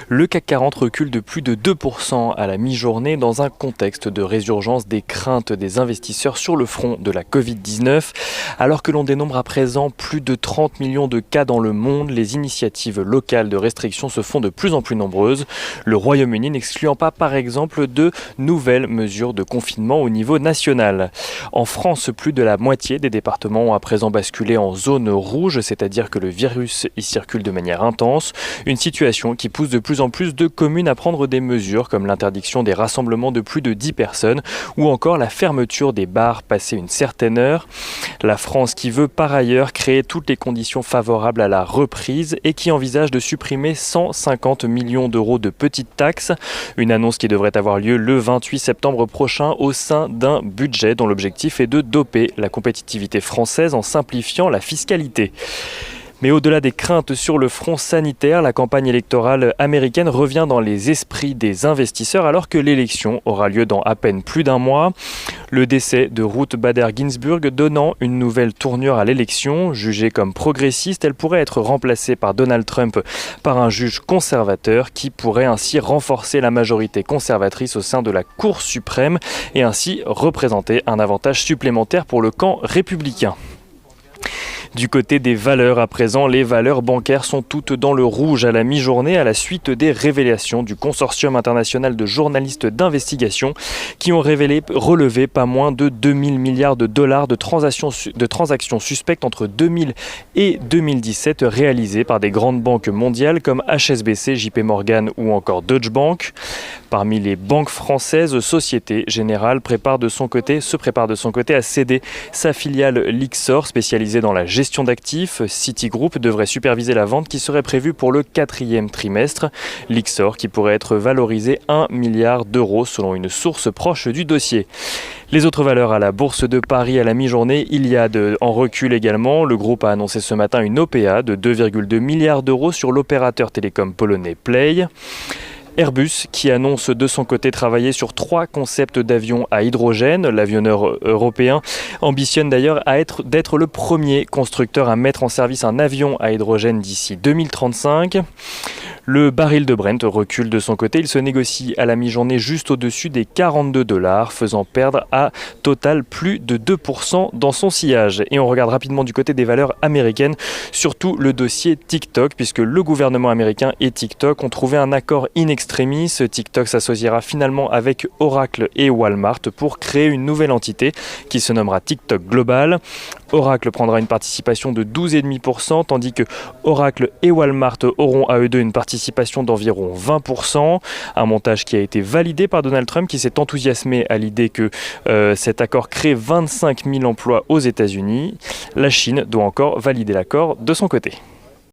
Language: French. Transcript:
Le CAC 40 recule de plus de 2% à la mi-journée dans un contexte de résurgence des craintes des investisseurs sur le front de la Covid-19. Alors que l'on dénombre à présent plus de 30 millions de cas dans le monde, les initiatives locales de restriction se font de plus en plus nombreuses. Le Royaume-Uni n'excluant pas par exemple de nouvelles mesures de confinement au niveau national. En France, plus de la moitié des départements ont à présent basculé en zone rouge, c'est-à-dire que le virus y circule de manière intense. Une situation qui pousse de plus en plus de communes à prendre des mesures comme l'interdiction des rassemblements de plus de 10 personnes ou encore la fermeture des bars passé une certaine heure. La France qui veut par ailleurs créer toutes les conditions favorables à la reprise et qui envisage de supprimer 150 millions d'euros de petites taxes. Une annonce qui devrait avoir lieu le 28 septembre prochain au sein d'un budget dont l'objectif est de doper la compétitivité française en simplifiant la fiscalité. Mais au-delà des craintes sur le front sanitaire, la campagne électorale américaine revient dans les esprits des investisseurs alors que l'élection aura lieu dans à peine plus d'un mois. Le décès de Ruth Bader Ginsburg donnant une nouvelle tournure à l'élection. Jugée comme progressiste, elle pourrait être remplacée par Donald Trump par un juge conservateur qui pourrait ainsi renforcer la majorité conservatrice au sein de la Cour suprême et ainsi représenter un avantage supplémentaire pour le camp républicain. Du côté des valeurs à présent, les valeurs bancaires sont toutes dans le rouge à la mi-journée à la suite des révélations du consortium international de journalistes d'investigation qui ont relevé pas moins de 2000 milliards de dollars de transactions suspectes entre 2000 et 2017 réalisées par des grandes banques mondiales comme HSBC, JP Morgan ou encore Deutsche Bank. Parmi les banques françaises, Société Générale se prépare de son côté à céder sa filiale Lyxor spécialisée dans la gestion d'actifs. Citigroup devrait superviser la vente qui serait prévue pour le 4e trimestre. Lyxor qui pourrait être valorisé 1 milliard d'euros selon une source proche du dossier. Les autres valeurs à la Bourse de Paris à la mi-journée, Iliad en recul également. Le groupe a annoncé ce matin une OPA de 2,2 milliards d'euros sur l'opérateur télécom polonais Play. Airbus qui annonce de son côté travailler sur 3 concepts d'avions à hydrogène. L'avionneur européen ambitionne d'ailleurs d'être le premier constructeur à mettre en service un avion à hydrogène d'ici 2035. Le baril de Brent recule de son côté. Il se négocie à la mi-journée juste au-dessus des $42, faisant perdre à total plus de 2% dans son sillage. Et on regarde rapidement du côté des valeurs américaines, surtout le dossier TikTok, puisque le gouvernement américain et TikTok ont trouvé un accord in extremis. TikTok s'associera finalement avec Oracle et Walmart pour créer une nouvelle entité qui se nommera TikTok Global. Oracle prendra une participation de 12,5%, tandis que Oracle et Walmart auront à eux deux une participation d'environ 20%. Un montage qui a été validé par Donald Trump qui s'est enthousiasmé à l'idée que cet accord crée 25 000 emplois aux États-Unis. La Chine doit encore valider l'accord de son côté.